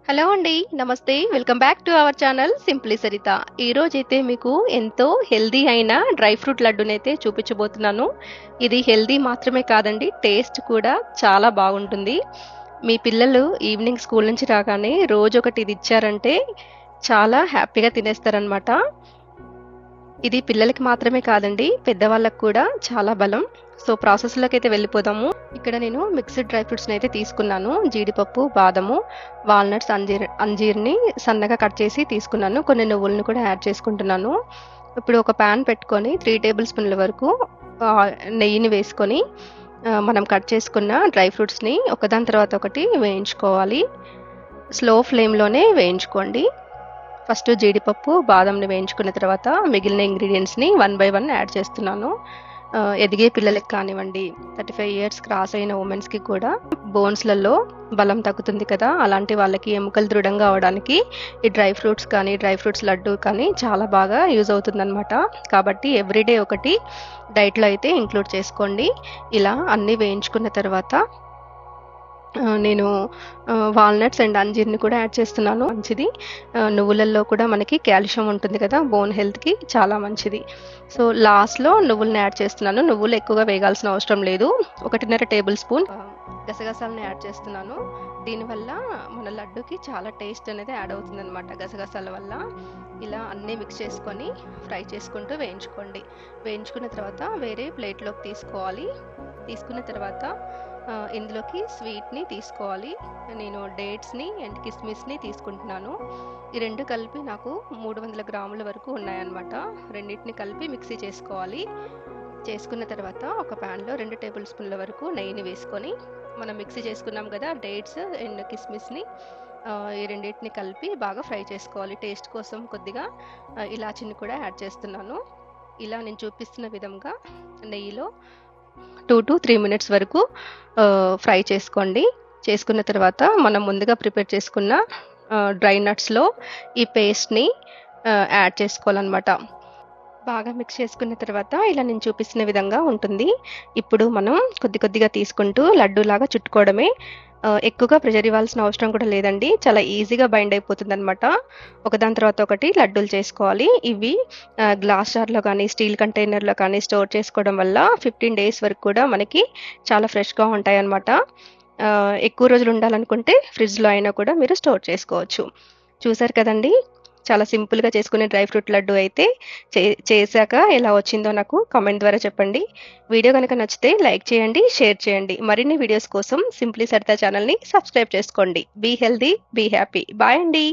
Hello అండి. నమస్తే. Welcome back to our channel simply Saritha. ఈరోజైతే మీకు ఎంతో హెల్తీ అయిన డ్రై ఫ్రూట్ లడ్డూనైతే చూపించబోతున్నాను. ఇది హెల్తీ మాత్రమే కాదండి, టేస్ట్ కూడా చాలా బాగుంటుంది. మీ పిల్లలు ఈవినింగ్ స్కూల్ నుంచి రాగానే రోజొకటి ఇది ఇచ్చారంటే చాలా హ్యాపీగా తినేస్తారనమాట. ఇది పిల్లలకి మాత్రమే కాదండి, పెద్దవాళ్ళకి కూడా చాలా బలం. సో ప్రాసెస్లోకి అయితే వెళ్ళిపోదాము. ఇక్కడ నేను మిక్స్డ్ డ్రై ఫ్రూట్స్ని అయితే తీసుకున్నాను. జీడిపప్పు, బాదము, వాల్నట్స్, అంజీర్ని సన్నగా కట్ చేసి తీసుకున్నాను. కొన్ని నువ్వులను కూడా యాడ్ చేసుకుంటున్నాను. ఇప్పుడు ఒక ప్యాన్ పెట్టుకొని 3 టేబుల్ స్పూన్ల వరకు నెయ్యిని వేసుకొని మనం కట్ చేసుకున్న డ్రై ఫ్రూట్స్ని ఒకదాని తర్వాత ఒకటి వేయించుకోవాలి. స్లో ఫ్లేమ్లోనే వేయించుకోండి. ఫస్ట్ జీడిపప్పు, బాదంని వేయించుకున్న తర్వాత మిగిలిన ఇంగ్రీడియంట్స్ని 1 బై 1 యాడ్ చేస్తున్నాను. ఎదిగే పిల్లలకి కానివ్వండి, 35 ఇయర్స్ క్రాస్ అయిన ఉమెన్స్కి కూడా బోన్స్లలో బలం తగ్గుతుంది కదా, అలాంటి వాళ్ళకి ఎముకలు దృఢంగా అవడానికి ఈ డ్రై ఫ్రూట్స్ లడ్డు కానీ చాలా బాగా యూజ్ అవుతుందన్నమాట. కాబట్టి ఎవ్రీడే ఒకటి డైట్లో అయితే ఇంక్లూడ్ చేసుకోండి. ఇలా అన్నీ వేయించుకున్న తర్వాత నేను వాల్నట్స్ అండ్ అంజీర్ని కూడా యాడ్ చేస్తున్నాను. మంచిది. నువ్వులలో కూడా మనకి కాల్షియం ఉంటుంది కదా, బోన్ హెల్త్కి చాలా మంచిది. సో లాస్ట్లో నువ్వులను యాడ్ చేస్తున్నాను. నువ్వులు ఎక్కువగా వేగాల్సిన అవసరం లేదు. 1.5 టేబుల్ స్పూన్ గసగసాలను యాడ్ చేస్తున్నాను. దీనివల్ల మన లడ్డుకి చాలా టేస్ట్ అనేది యాడ్ అవుతుంది అనమాట, గసగసాల వల్ల. ఇలా అన్నీ మిక్స్ చేసుకొని ఫ్రై చేసుకుంటూ వేయించుకోండి. వేయించుకున్న తర్వాత వేరే ప్లేట్లోకి తీసుకోవాలి. తీసుకున్న తర్వాత ఇందులోకి స్వీట్ని తీసుకోవాలి. నేను డేట్స్ని అండ్ కిస్మిస్ని తీసుకుంటున్నాను. ఈ రెండు కలిపి నాకు 300 గ్రాముల వరకు ఉన్నాయన్నమాట. రెండింటిని కలిపి మిక్సీ చేసుకోవాలి. చేసుకున్న తర్వాత ఒక ప్యాన్లో 2 టేబుల్ స్పూన్ల వరకు నెయ్యిని వేసుకొని మనం మిక్సీ చేసుకున్నాం కదా డేట్స్ అండ్ కిస్మిస్ని, ఈ రెండింటిని కలిపి బాగా ఫ్రై చేసుకోవాలి. టేస్ట్ కోసం కొద్దిగా ఇలాచిని కూడా యాడ్ చేస్తున్నాను. ఇలా నేను చూపిస్తున్న విధంగా నెయ్యిలో 2 to 3 మినిట్స్ వరకు ఫ్రై చేసుకోండి. చేసుకున్న తర్వాత మనం ముందుగా ప్రిపేర్ చేసుకున్న డ్రై నట్స్లో ఈ పేస్ట్ని యాడ్ చేసుకోవాలన్నమాట. బాగా మిక్స్ చేసుకున్న తర్వాత ఇలా నేను చూపిస్తున్న విధంగా ఉంటుంది. ఇప్పుడు మనం కొద్దిగా తీసుకుంటూ లడ్డూలాగా చుట్టుకోవడమే. ఎక్కువగా ప్రెషర్ ఇవ్వాల్సిన అవసరం కూడా లేదండి, చాలా ఈజీగా బైండ్ అయిపోతుంది అనమాట. ఒకదాని తర్వాత ఒకటి లడ్డూలు చేసుకోవాలి. ఇవి గ్లాస్ జార్లో కానీ స్టీల్ కంటైనర్లో కానీ స్టోర్ చేసుకోవడం వల్ల 15 డేస్ వరకు కూడా మనకి చాలా ఫ్రెష్గా ఉంటాయి అన్నమాట. ఎక్కువ రోజులు ఉండాలనుకుంటే ఫ్రిడ్జ్లో అయినా కూడా మీరు స్టోర్ చేసుకోవచ్చు. చూసారు కదండి, చాలా సింపుల్గా చేసుకునే డ్రై ఫ్రూట్ లడ్డు అయితే చేశాక ఎలా వచ్చిందో నాకు కామెంట్ ద్వారా చెప్పండి. వీడియో కనుక నచ్చితే లైక్ చేయండి, షేర్ చేయండి. మరిన్ని వీడియోస్ కోసం సింప్లీ సరిత ఛానల్ని సబ్స్క్రైబ్ చేసుకోండి. Be healthy, be happy. Bye అండి.